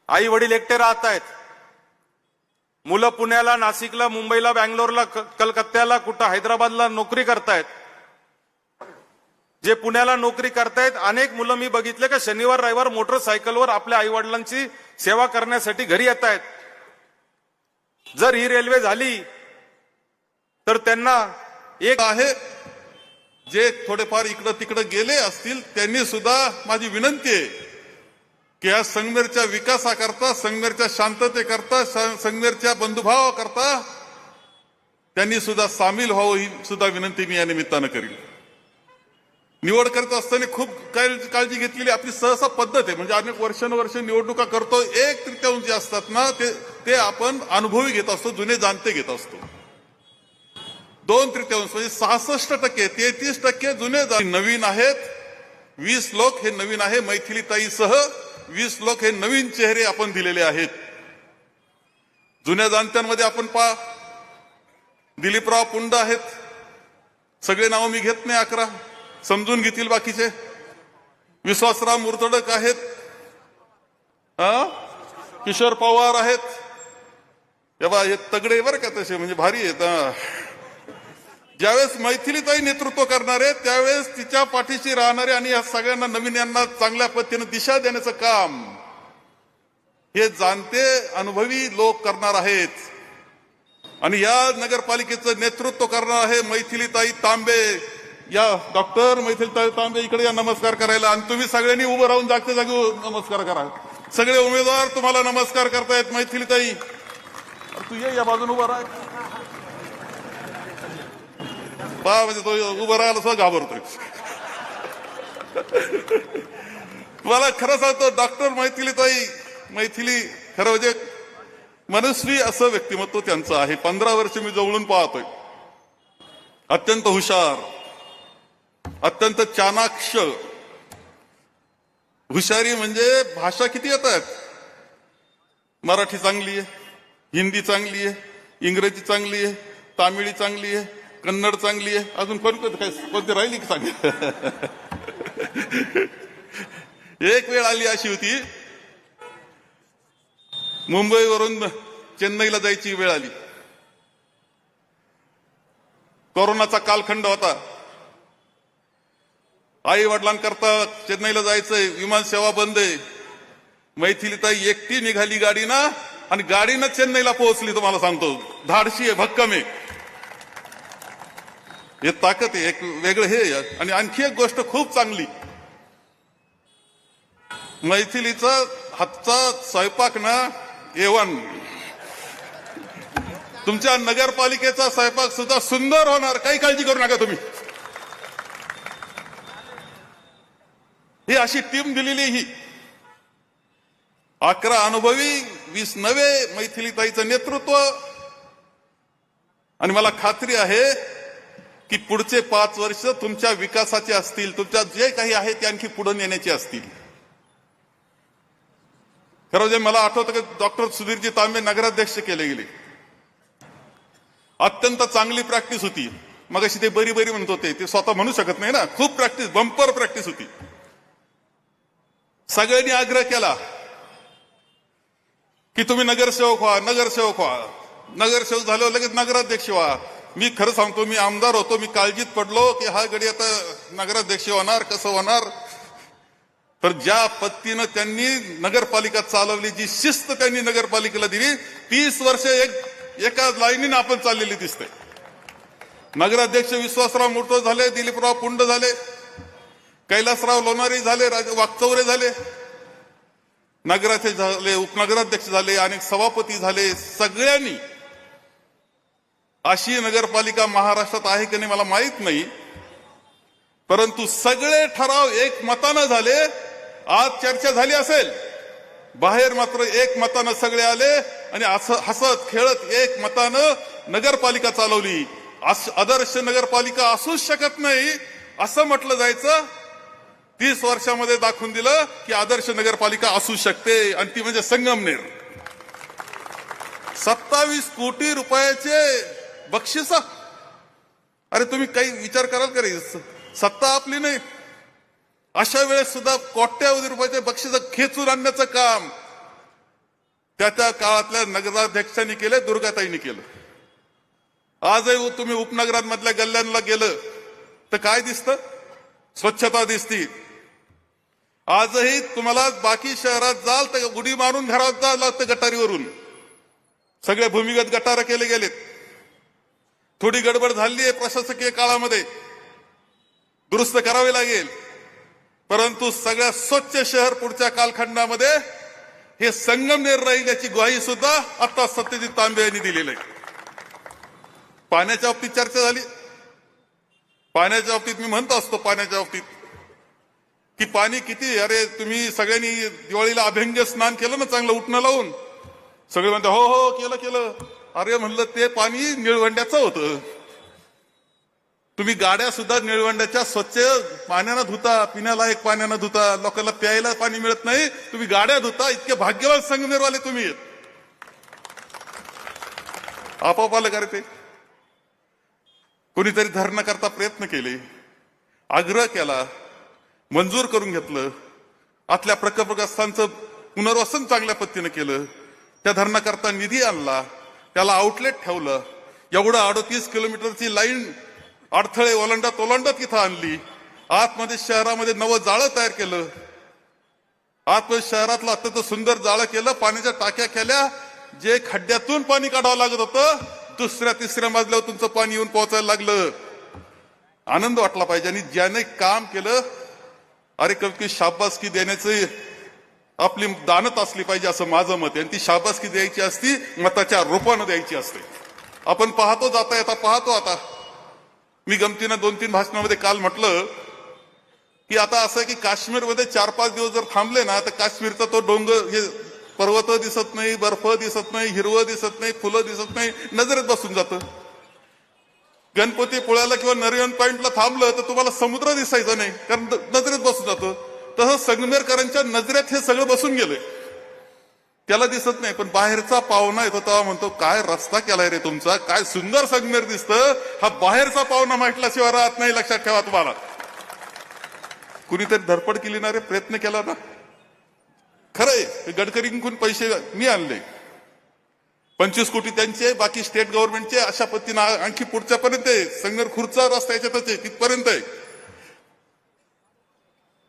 आई वडील एकटे राहत आहेत, मुलं पुण्याला, नाशिकला, मुंबईला, बँगलोरला, कलकत्त्याला, कुठं हैदराबादला नोकरी करतायत. जे पुण्याला नोकरी करतायत अनेक मुलं मी बघितले का शनिवार रविवार मोटरसायकलवर आपल्या आई वडिलांची सेवा करण्यासाठी घरी येत आहेत. जर ही रेल्वे झाली तर त्यांना एक आहे, जे थोडेफार इकडं तिकडं गेले असतील त्यांनी सुद्धा माझी विनंती आहे की या संगमेरच्या विकासाकरता, संगमेरच्या शांततेकरता, संगमेरच्या बंधुभावाकरता त्यांनी सुद्धा सामील व्हावं, ही सुद्धा विनंती मी या निमित्तानं करील. निवड करत असताना खूप काळजी घेतलेली आपली सहसा पद्धत आहे. म्हणजे अनेक वर्षानुवर्ष निवडणुका करतो, 1/3 जे असतात ना ते आपण अनुभवी घेत असतो, जुने जाणते घेत असतो. 2/3 म्हणजे 66%, 33% जुने नवीन आहेत. 20 लोक हे नवीन आहे. मैथिलीताईसह 20 लोक हे नवीन चेहरे आपण दिलेले आहेत. जुन्या जाणत्यांमध्ये आपण दिलीपराव पुंड आहेत. सगळे नाव मी घेत नाही, 11 समजून घेतील बाकीचे. विश्वासराव मुर्तडक आहेत, किशोर पवार आहेत. हे तगडे बरं का, तसे म्हणजे भारी आहेत. ज्यावेळेस मैथिलीताई नेतृत्व करणार आहे त्यावेळेस तिच्या पाठीशी राहणारे आणि या सगळ्यांना, नवीन यांना चांगल्या पद्धतीने दिशा देण्याचं काम हे जाणते अनुभवी लोक करणार आहेत. आणि या नगरपालिकेचं नेतृत्व करणार आहे मैथिलीताई तांबे. या डॉक्टर मैथिलीताई तांबे इकडे या नमस्कार करायला. आणि तुम्ही सगळ्यांनी उभं राहून जागच्या जागी नमस्कार करा. सगळे उमेदवार तुम्हाला नमस्कार करतायत. मैथिलीताई तू ये या बाजून उभा राहा. पहा म्हणजे तो उभं राहायला सुद्धा घाबरतोय. मला खरं सांगतो डॉक्टर मैथिली खरं म्हणजे मनस्वी असं व्यक्तिमत्व त्यांचं आहे. 15 वर्ष मी जवळून पाहतोय. अत्यंत हुशार, अत्यंत चाणाक्ष. हुशारी म्हणजे भाषा किती येतात. मराठी चांगली आहे, हिंदी चांगली आहे, इंग्रजी चांगली आहे, तामिळी चांगली आहे, कन्नड चांगली आहे. अजून कोणती राहिली की चांगली. एक वेळ आली अशी होती, मुंबईवरून चेन्नईला जायची वेळ आली. कोरोनाचा कालखंड होता. आई वडिलांकरता चेन्नईला जायचंय, विमान सेवा बंद आहे. मैथिलीताई एकटी निघाली गाडीनं आणि गाडीनं चेन्नईला पोहोचली. तुम्हाला सांगतो धाडशी आहे, भक्कम आहे. हे ताकद आहे, एक वेगळं हे. आणि आणखी एक गोष्ट खूप चांगली, मैथिलीचा हातचा स्वयंपाक ना A1. तुमच्या नगरपालिकेचा स्वयंपाक सुद्धा सुंदर होणार, काही काळजी करू नका तुम्ही. ही अशी टीम दिलेली ही 11 अनुभवी 20 नवे मैथिलीताईचं नेतृत्व. आणि मला खात्री आहे की पुढचे 5 वर्ष तुमच्या विकासाचे असतील. तुमच्या जे काही आहे ते आणखी पुढे नेण्याचे असतील. खरं म्हणजे मला आठवतं की डॉक्टर सुधीरजी तांबे नगराध्यक्ष केले गेले. अत्यंत चांगली प्रॅक्टिस होती. मग अशी ते बरी म्हणत होते, ते स्वतः म्हणू शकत नाही ना. खूप प्रॅक्टिस, बंपर प्रॅक्टिस होती. सगळ्यांनी आग्रह केला की तुम्ही नगरसेवक व्हा. नगरसेवक झाल्यावर लगेच नगराध्यक्ष व्हा. मी खरं सांगतो, मी आमदार होतो, मी काळजीत पडलो की हा गडी आता नगराध्यक्ष होणार, कसं होणार. तर ज्या पद्धतीनं त्यांनी नगरपालिका चालवली, जी शिस्त त्यांनी नगरपालिकेला दिली, 30 वर्ष एका लाईनीनं आपण चाललेली दिसते. नगराध्यक्ष विश्वासराव मोठे झाले, दिलीपराव पुंड झाले, कैलासराव लोणारी झाले, वाकचौरे झाले, नगराध्यक्ष झाले, उपनगराध्यक्ष झाले, अनेक सभापती झाले. सगळ्यांनी अशी नगरपालिका महाराष्ट्रात आहे की नाही मला माहित नाही, परंतु सगळे ठराव एक मतानं झाले. आज चर्चा झाली असेल, बाहेर मात्र एक मतानं सगळे आले आणि हसत खेळत एक मतानं नगरपालिका चालवली. आदर्श नगरपालिका असूच शकत नाही असं म्हटलं जायचं. 30 वर्षामध्ये दाखवून दिलं की आदर्श नगरपालिका असू शकते. आणि ती म्हणजे संगमनेर. 27 कोटी रुपयाचे बक्षीस. अरे तुम्ही काही विचार कराल का रे, सत्ता आपली नाही, अशा वेळेस सुद्धा कोट्यावधी रुपयाचे बक्षीस खेचून आणण्याचं काम त्या काळातल्या नगराध्यक्षांनी केलं, दुर्गाताईंनी केलं. आजही तुम्ही उपनगरांमधल्या गल्ल्यांना गेलं तर काय दिसतं? स्वच्छता दिसती. आजही तुम्हाला बाकी शहरात जाल तर उडी मारून घरात जावं लागतं गटारीवरून. सगळे भूमिगत गटार केले गेलेत. थोडी गडबड झाली आहे प्रशासकीय काळामध्ये, दुरुस्त करावे लागेल. परंतु सगळ्यात स्वच्छ शहर पुढच्या कालखंडामध्ये हे संगमनेर राहील याची ग्वाही सुद्धा आता सत्यजित तांबे यांनी दिलेली आहे. पाण्याच्या बाबतीत चर्चा झाली. पाण्याच्या बाबतीत मी म्हणत असतो, पाण्याच्या बाबतीत की पाणी किती. अरे तुम्ही सगळ्यांनी दिवाळीला अभ्यंग स्नान केलं ना चांगलं उठणं लावून. सगळे म्हणते हो केलं. अरे म्हणलं ते पाणी निळवंड्याचं होतं. तुम्ही गाड्या सुद्धा निळवंड्याच्या स्वच्छ पाण्यानं धुता, पिण्यालायक पाण्यानं धुता. लोकांना प्यायला पाणी मिळत नाही, तुम्ही गाड्या धुता. इतके भाग्यवान संगमनेरवाले तुम्ही. आपोआप आलं का रे ते? कोणीतरी धरणं करता प्रयत्न केले, आग्रह केला, मंजूर करून घेतलं. आतल्या प्रकल्पग्रस्तांचं पुनर्वसन चांगल्या पद्धतीनं केलं. त्या धरणाकरता निधी आणला, त्याला आउटलेट ठेवलं. एवढं 38 किलोमीटरची लाईन अडथळे ओलांडत तिथं आणली. आतमध्ये शहरामध्ये नवं जाळं तयार केलं. आतमध्ये शहरातलं अत्यंत सुंदर जाळं केलं. पाण्याच्या टाक्या केल्या. जे खड्ड्यातून पाणी काढावं लागत होतं दुसऱ्या तिसऱ्या मजल्यावर तुमचं पाणी येऊन पोहोचायला लागलं. आनंद वाटला पाहिजे. आणि ज्याने काम केलं, अरे कधी शाबासकी देण्याचं आपली दानत असली पाहिजे असं माझं मत आहे. आणि ती शाबासकी द्यायची असती मताच्या रूपानं द्यायची असते. आपण पाहतो जाता येता पाहतो. आता मी गमतीनं 2-3 भाषणामध्ये काल म्हटलं की आता असं आहे की काश्मीरमध्ये 4-5 दिवस जर थांबले ना तर काश्मीरचा तो डोंगर, हे पर्वत दिसत नाही, बर्फ दिसत नाही, हिरवं दिसत नाही, फुलं दिसत नाही, नजरेत बसून जातं. गणपतीपुळ्याला किंवा नरिमन पॉइंटला थांबलं तर तुम्हाला समुद्र दिसायचं नाही, कारण नजरेत बसून जातं. तसं संगमेरकरांच्या नजरेत हे सगळं बसून गेलंय, त्याला दिसत नाही. पण बाहेरचा पाहुणा येतो तेव्हा म्हणतो, काय रस्ता केलाय रे तुमचा, काय सुंदर संगमेर दिसतं. हा बाहेरचा पाहुणा म्हटल्याशिवाय राहत नाही, लक्षात ठेवा. तुम्हाला कुणीतरी धडपड केली ना रे, प्रयत्न केला ना. खरंय गडकरींकडून पैसे मी आणले, 25 कोटी त्यांचे, बाकी स्टेट गव्हर्नमेंटचे, अशा पद्धतीनं आणखी पुढच्या पर्यंत आहे. संगमेर खुर्चा रस्ता याच्यातच आहे, तिथपर्यंत आहे.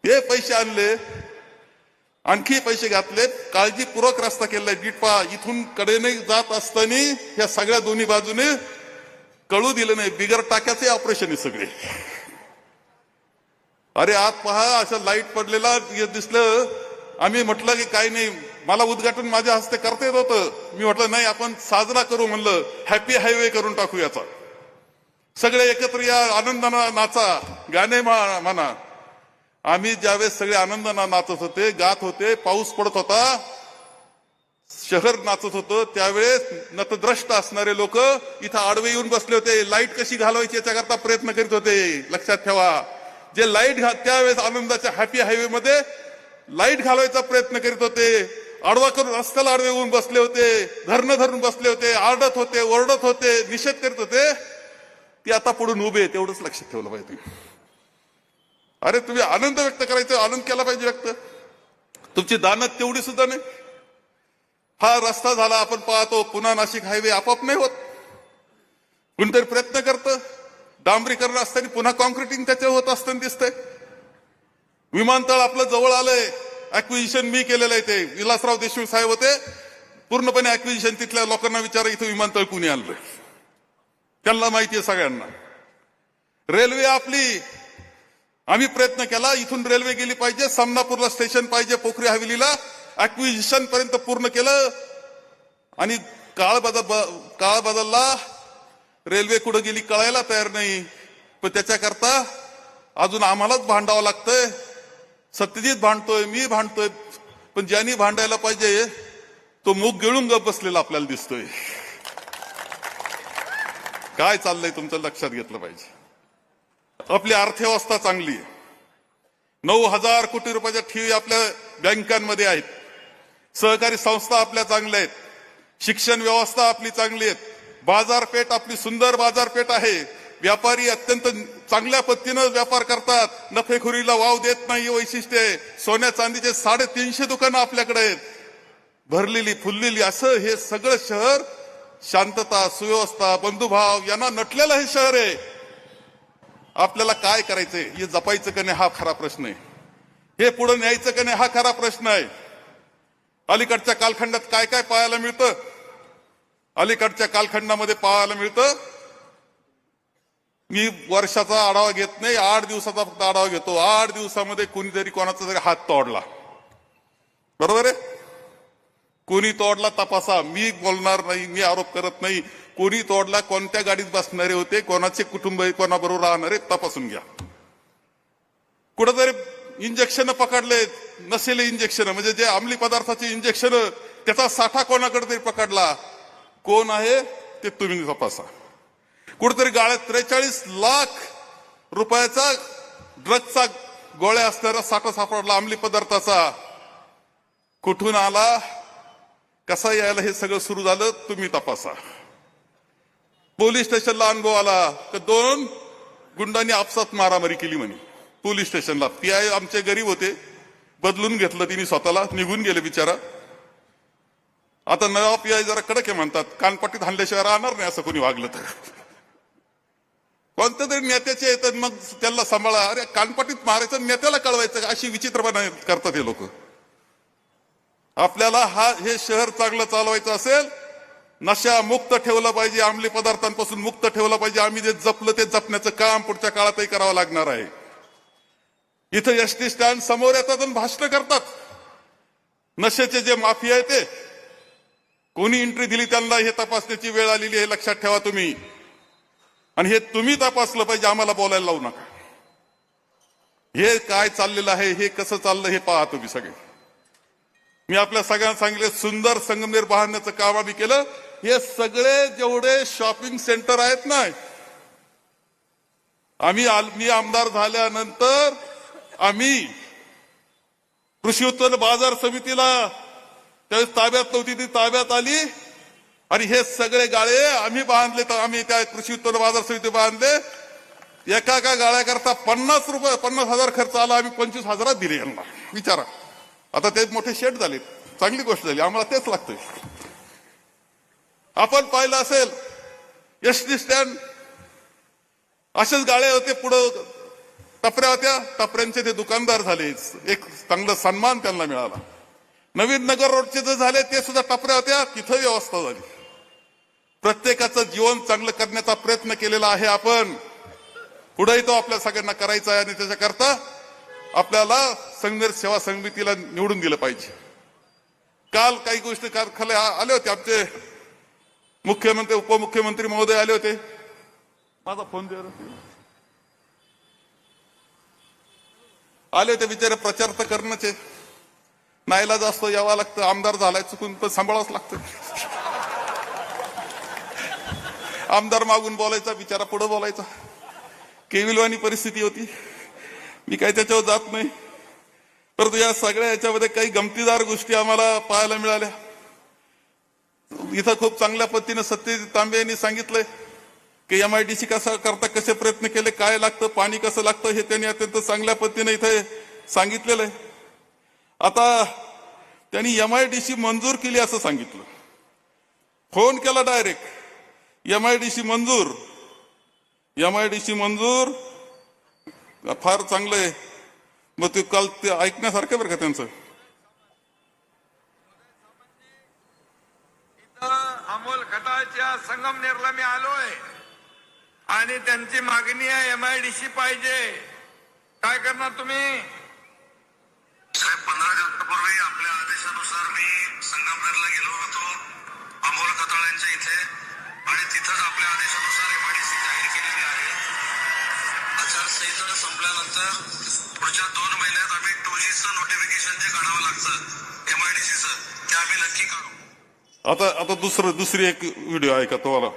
हे पैसे आणले, आणखी पैसे घातले, काळजीपूर्वक रस्ता केलाय. नीटपा इथून कडेने जात असताना या सगळ्या दोन्ही बाजूने कळू दिलं नाही. बिगर टाक्याचे ऑपरेशन आहे सगळे. अरे आत पहा, असं लाईट पडलेला दिसलं. आम्ही म्हटलं की काही नाही, मला उद्घाटन माझ्या हस्ते करता येत होतं. मी म्हटलं नाही, आपण साजरा करू, म्हणलं हॅपी हायवे करून टाकू याचा. सगळे एकत्र या, आनंदानं नाचा, गाणे म्हणा. आम्ही ज्यावेळेस सगळे आनंदानं नाचत होते, गात होते, पाऊस पडत होता, शहर नाचत होतं, त्यावेळेस नतद्रष्ट असणारे लोक इथं आडवे येऊन बसले होते. लाईट कशी घालवायची याच्याकरता प्रयत्न करीत होते. लक्षात ठेवा, जे लाईट त्यावेळेस आनंदाच्या हॅपी हायवे मध्ये लाईट घालवायचा प्रयत्न करीत होते, आडवा करून रस्त्याला आडवे येऊन बसले होते, धरणं धरून बसले होते, आरडत होते, ओरडत होते, निषेध करीत होते, ती आता पुढून उभे. तेवढंच लक्षात ठेवलं पाहिजे. अरे तुम्ही आनंद व्यक्त करायचा, आनंद केला पाहिजे व्यक्त. तुमची दानत तेवढी सुद्धा नाही. हा रस्ता झाला, आपण पाहतो पुन्हा नाशिक हायवे आपोआप नाही होत. कोणतरी प्रयत्न करतं, डांबरीकरण असताना पुन्हा कॉन्क्रिटिंग त्याच्या होत असताना दिसतंय. विमानतळ आपलं जवळ आलंय, ऍक्विजिशन मी केलेलं आहे. ते विलासराव देशमुख साहेब होते, पूर्णपणे ऍक्विजिशन. तिथल्या लोकांना विचारा इथं विमानतळ कुणी आणलंय, त्यांना माहिती आहे सगळ्यांना. रेल्वे आपली, आम्ही प्रयत्न केला, इथून रेल्वे गेली पाहिजे, समनापूरला स्टेशन पाहिजे, पोखरी हवेलीला, ऍक्विजिशन पर्यंत पूर्ण केलं. आणि काळ बदलला, रेल्वे कुठं गेली कळायला तयार नाही. पण त्याच्याकरता अजून आम्हालाच भांडावं लागतंय. सत्यजित भांडतोय, मी भांडतोय, पण ज्यांनी भांडायला पाहिजे तो मुख गिळून गप बसलेला आपल्याला दिसतोय. काय चाललंय तुमचं लक्षात घेतलं पाहिजे. आपली अर्थव्यवस्था चांगली आहे. 9,000 कोटी रुपयाच्या ठेवी आपल्या बँकांमध्ये आहेत. सहकारी संस्था आपल्या चांगल्या आहेत. शिक्षण व्यवस्था आपली चांगली आहे. बाजारपेठ आपली सुंदर बाजारपेठ आहे. व्यापारी अत्यंत चांगल्या पद्धतीनं व्यापार करतात, नफेखोरीला वाव देत नाही, वैशिष्ट्य आहे. सोन्या चांदीचे 350 दुकानं आपल्याकडे आहेत, भरलेली फुललेली. असं हे सगळं शहर शांतता, सुव्यवस्था, बंधुभाव यांना नटलेलं हे शहर आहे. आपल्याला काय करायचंय, हे जपायचं का नाही हा खरा प्रश्न आहे. हे पुढे न्यायचं का नाही हा खरा प्रश्न आहे. अलीकडच्या कालखंडात काय काय पाहायला मिळतं, अलीकडच्या कालखंडामध्ये पाहायला मिळतं. मी वर्षाचा आढावा घेत नाही, 8 दिवसाचा फक्त आढावा घेतो. 8 दिवसामध्ये कोणीतरी कोणाचा तरी हात तोडला, बरोबर आहे. कोणी तोडला तपासा. मी बोलणार नाही, मी आरोप करत नाही. कोणी तोडला, कोणत्या गाडीत बसणारे होते, कोणाचे कुटुंब, कोणाबरोबर राहणारे, तपासून घ्या. कुठेतरी इंजेक्शन पकडले नसेल, इंजेक्शन म्हणजे जे अंमली पदार्थाचे इंजेक्शन, त्याचा साठा कोणाकडे तरी पकडला, कोण आहे ते तुम्ही तपासा. कुठेतरी गाळ्यात 43 लाख रुपयाचा ड्रगचा गोळ्या असणारा साठा सापडला, अंमली पदार्थाचा. कुठून आला, कसा यायला, हे सगळं सुरू झालं, तुम्ही तपासा. पोलीस स्टेशनला अनुभव आला तर 2 गुंडांनी आपसात मारामारी केली म्हणे पोलीस स्टेशनला. पीआय आमचे गरीब होते, बदलून घेतलं तिने स्वतःला, निघून गेले बिचारा. आता नवा पीआय जरा कडक आहे म्हणतात, कानपट्टीत हाणल्याशिवाय राहणार नाही असं कोणी वागलं तर. कोणत्या तरी नेत्याचे येतात मग त्याला सांभाळा. अरे कानपट्टीत मारायचं, नेत्याला कळवायचं, अशी विचित्रपणा करतात हे लोक. आपल्याला हे शहर चांगलं चालवायचं असेल, नशा मुक्त ठेवलं पाहिजे, अंमली पदार्थांपासून मुक्त ठेवलं पाहिजे. आम्ही जे जपलं ते जपण्याचं काम पुढच्या काळातही करावं लागणार आहे. इथं एसटी स्टँड समोर येतात आणि भाषण करतात. नशेचे जे माफिया आहे ते कोणी एंट्री दिली त्यांना हे तपासण्याची वेळ आलेली आहे, लक्षात ठेवा तुम्ही. आणि हे तुम्ही तपासलं पाहिजे, आम्हाला बोलायला लावू नका. हे काय चाललेलं आहे, हे कसं चाललं हे पहा तुम्ही सगळे. मी आपल्या सगळ्यांना सांगितले, सुंदर संगमनेर बांधण्याचं काम आम्ही केलं. हे सगळे जेवढे शॉपिंग सेंटर आहेत ना, मी आमदार झाल्यानंतर आम्ही कृषी उत्पन्न बाजार समितीला त्यावेळेस ताब्यात नव्हती, ती ताब्यात आली आणि हे सगळे गाळे आम्ही बांधले. तर आम्ही त्या कृषी उत्पन्न बाजार समिती बांधले. एका गाळ्याकरता 50,000 खर्च आला. आम्ही 25,000 दिले यांना. विचारा. आता ते मोठे शेड झाले, चांगली गोष्ट झाली. आम्हाला तेच लागतंय. आपण पाहिलं असेल एसटी स्टँड असेच गाळे होते, पुढं टपऱ्या होत्या, टपऱ्यांचे ते दुकानदार झाले. एक चांगला सन्मान त्यांना मिळाला. नवीन नगर रोडचे जे झाले ते सुद्धा टपऱ्या होत्या, तिथं व्यवस्था झाली. प्रत्येकाचं जीवन चांगलं करण्याचा प्रयत्न केलेला आहे आपण. पुढेही तो आपल्या सगळ्यांना करायचा आहे आणि त्याच्याकरता आपल्याला संगमनेर सेवा समितीला निवडून दिलं पाहिजे. काल काही गोष्टी खाली आले होते, आमचे मुख्यमंत्री उपमुख्यमंत्री महोदय आले होते. माझा फोन दे. आले होते बिचारे, प्रचार तर करणंच आहे. नाईलाज असतो, यावं लागतं. आमदार झालाय चुकून पण सांभाळावंच लागतं. आमदार मागून बोलायचा, बिचारा पुढे बोलायचा. केविलवाणी परिस्थिती होती. मी काही त्याच्यावर जात नाही, परंतु या सगळ्या याच्यामध्ये काही गमतीदार गोष्टी आम्हाला पाहायला मिळाल्या. इथं खूप चांगल्या पद्धतीने सत्यजित तांबे यांनी सांगितलंय की MIDC कसा करता, कसे प्रयत्न केले, काय लागतं, पाणी कसं लागतं, हे त्यांनी अत्यंत चांगल्या पद्धतीने इथे सांगितलेलं आहे. आता त्यांनी MIDC मंजूर केली असं सांगितलं. फोन केला डायरेक्ट, MIDC मंजूर फार चांगलं आहे. मग ते काल ते ऐकण्यासारखं बरं का त्यांचं. अमोल खताळच्या संगमनेरला मी आलोय आणि त्यांची मागणी आहे MIDC पाहिजे. काय करणार तुम्ही? 15 दिवसापूर्वी आपल्या आदेशानुसार मी संगमनेरला गेलो होतो अमोल खताळांच्या इथे आणि तिथंच आपल्या आदेशानुसार MIDC जाहीर केलेली आहे. आचारसंहिता संपल्यानंतर पुढच्या 2 महिन्यात आम्ही 2Gचं नोटिफिकेशन जे काढावं लागतं MIDCचं ते आम्ही नक्की काढू. आता दुसरी एक व्हिडिओ आहे का तुम्हाला?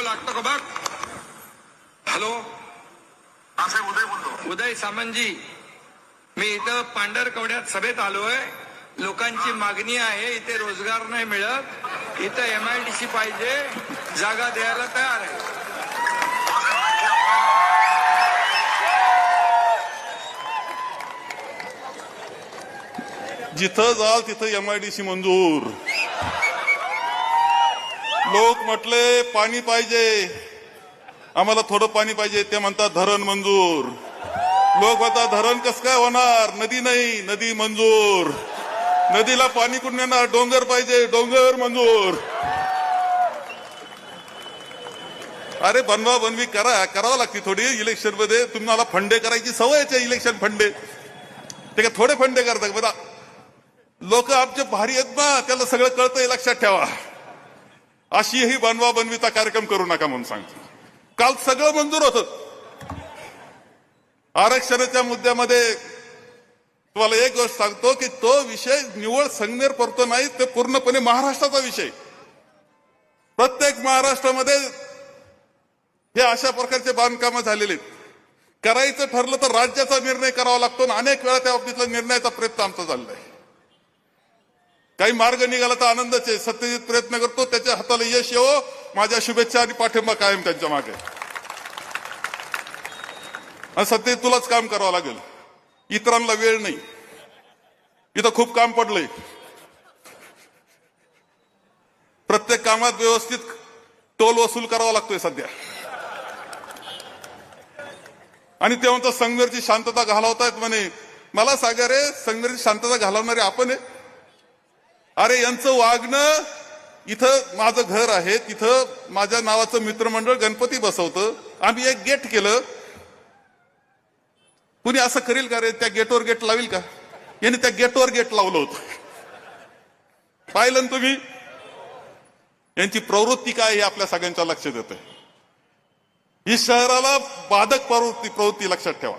लागतो का बघ. हॅलो, उदय बोलतो. उदय सामंतजी, मी इथं पांढरकवड्यात सभेत आलोय. लोकांची मागणी आहे, इथे रोजगार नाही मिळत, इथं MIDC पाहिजे, जागा द्यायला तयार आहे. जिथं जाल तिथं MIDC मंजूर. लोक म्हटले पाणी पाहिजे, आम्हाला थोडं पाणी पाहिजे, ते म्हणतात धरण मंजूर. लोक म्हणतात धरण कसं काय होणार, नदी नाही, नदी मंजूर. नदीला पाणी कुठून येणार, डोंगर पाहिजे, डोंगर मंजूर. अरे बनवाबनवी करावं लागते थोडी. इलेक्शन मध्ये तुम्हाला फंडे करायची सवयच आहे. इलेक्शन फंडे ते काय थोडे फंडे करतात बघा. लोक आमचे भारी आहेत ना, त्याला सगळं कळतंय, लक्षात ठेवा. अशीही बनवाबनवीचा कार्यक्रम करू नका म्हणून सांगतो. काल सगळं मंजूर होतं. आरक्षणाच्या मुद्द्यामध्ये तुम्हाला एक गोष्ट सांगतो की तो विषय निवड संगमनेर पुरतो नाही, ते पूर्णपणे महाराष्ट्राचा विषय. प्रत्येक महाराष्ट्रामध्ये हे अशा प्रकारचे बांधकामं झालेले आहेत. करायचं ठरलं तर राज्याचा निर्णय करावा लागतो आणि अनेक वेळा त्या बाबतीतला निर्णयाचा प्रयत्न आमचा चाललाय. काही मार्ग निघाला तर आनंदच आहे. सत्यजित प्रयत्न करतो, त्याच्या हाताला यश येवो. माझ्या शुभेच्छा आणि पाठिंबा कायम त्यांच्या मागे. आणि सत्यजित तुलाच काम करावं लागेल, इतरांना वेळ नाही. इथं खूप काम पडलंय. प्रत्येक कामात व्यवस्थित टोल वसूल करावा लागतोय सध्या. आणि ते म्हणतात संगमनेरची शांतता घालवतायत म्हणे, मला सांगा रे, संघर्ष शांतता घालवणारे आपण आहे? अरे यांचं वागणं, इथं माझं घर आहे, तिथं माझ्या नावाचं मित्रमंडळ गणपती बसवतं, आम्ही एक गेट केलं, कुणी असं करेल का रे? त्या गेटवर गेट लावेल का? यांनी त्या गेटवर गेट लावलं होतं, पाहिलं ना तुम्ही? यांची प्रवृत्ती काय हे आपल्या सगळ्यांच्या लक्षात येतं. ही शहराला बाधक प्रवृत्ती लक्षात ठेवा.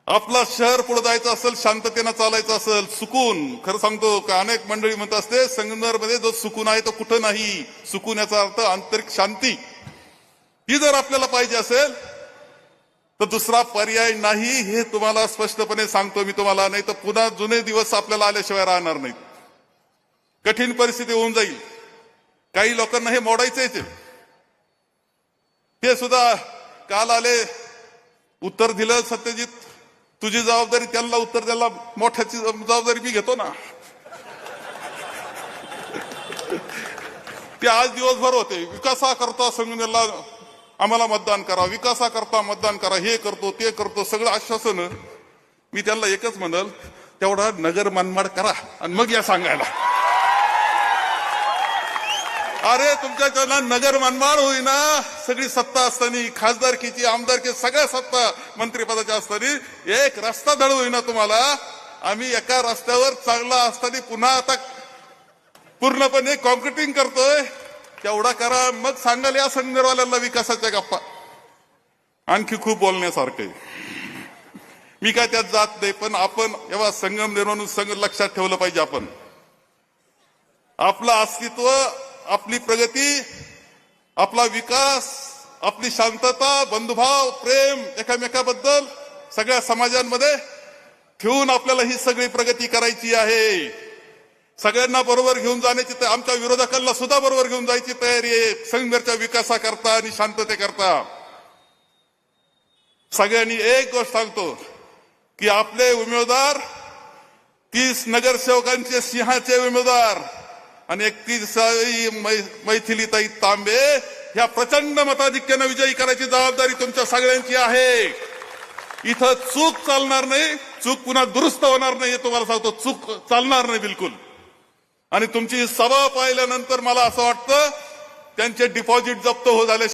आपलं शहर पुढे जायचं असेल, शांततेनं चालायचं असेल, सुकून, खरं सांगतो का अनेक मंडळी म्हणत असते संगमनेरमध्ये जो सुकून आहे तो कुठं नाही. सुकून याचा अर्थ आंतरिक शांती. ही जर आपल्याला पाहिजे असेल तर दुसरा पर्याय नाही, हे तुम्हाला स्पष्टपणे सांगतो मी तुम्हाला. नाही तर पुन्हा जुने दिवस आपल्याला आल्याशिवाय राहणार नाहीत. कठीण परिस्थिती होऊन जाईल. काही लोकांना हे मोडायचंच आहे. ते सुद्धा काल आले, उत्तर दिलं, सत्यजित तुझी जबाबदारी, त्यांना उत्तर द्यायला मोठ्याची जबाबदारी मी घेतो ना. ते आज दिवसभर होते, विकासाकरता संगमनेरला आम्हाला मतदान करा, विकासाकरता मतदान करा, हे करतो ते करतो, सगळं आश्वासन. मी त्यांना एकच म्हणल, तेवढा नगर मनमाड करा आणि मग या सांगायला. अरे तुमच्या त्यांना नगर मनमाड होईना, सगळी सत्ता असताना, खासदारकीची, आमदारकी, सगळ्या सत्ता मंत्रिपदाच्या असताना एक रस्ता धड होईना तुम्हाला. आम्ही एका रस्त्यावर चांगला असताना पुन्हा आता पूर्णपणे कॉन्क्रिटिंग करतोय, तेवढा करा, मग सांगाल या संगमनेरवाल्यांना विकासाच्या गप्पा. आणखी खूप बोलण्यासारखं आहे, मी काय त्यात जात नाही. पण आपण एव्हा संगमनेर म्हणून लक्षात ठेवलं पाहिजे. आपण आपलं अस्तित्व, आपली प्रगती, आपला विकास, आपली शांतता, बंधुभाव, प्रेम एकमेकाबद्दल सगळ्या समाजांमध्ये ठेवून आपल्याला ही सगळी प्रगती करायची आहे. सगळ्यांना बरोबर घेऊन जाण्याची, आमच्या विरोधकांना सुद्धा बरोबर घेऊन जायची तयारी आहे संगमनेरच्या विकासाकरता आणि शांततेकरता. सगळ्यांनी एक गोष्ट सांगतो की आपले उमेदवार 30 नगरसेवकांचे सिंहाचे उमेदवार आणि 31 मैथिलीताई तांबे ह्या प्रचंड मताधिक्यानं विजयी करायची जबाबदारी तुमच्या सगळ्यांची आहे. इथं चूक चालणार नाही, चूक पुन्हा दुरुस्त होणार नाही, हे तुम्हाला सांगतो. चूक चालणार नाही बिलकुल. आणि तुमची सभा पाहिल्यानंतर मला असं वाटतं त्यांचे डिपॉझिट जप्त हो झाले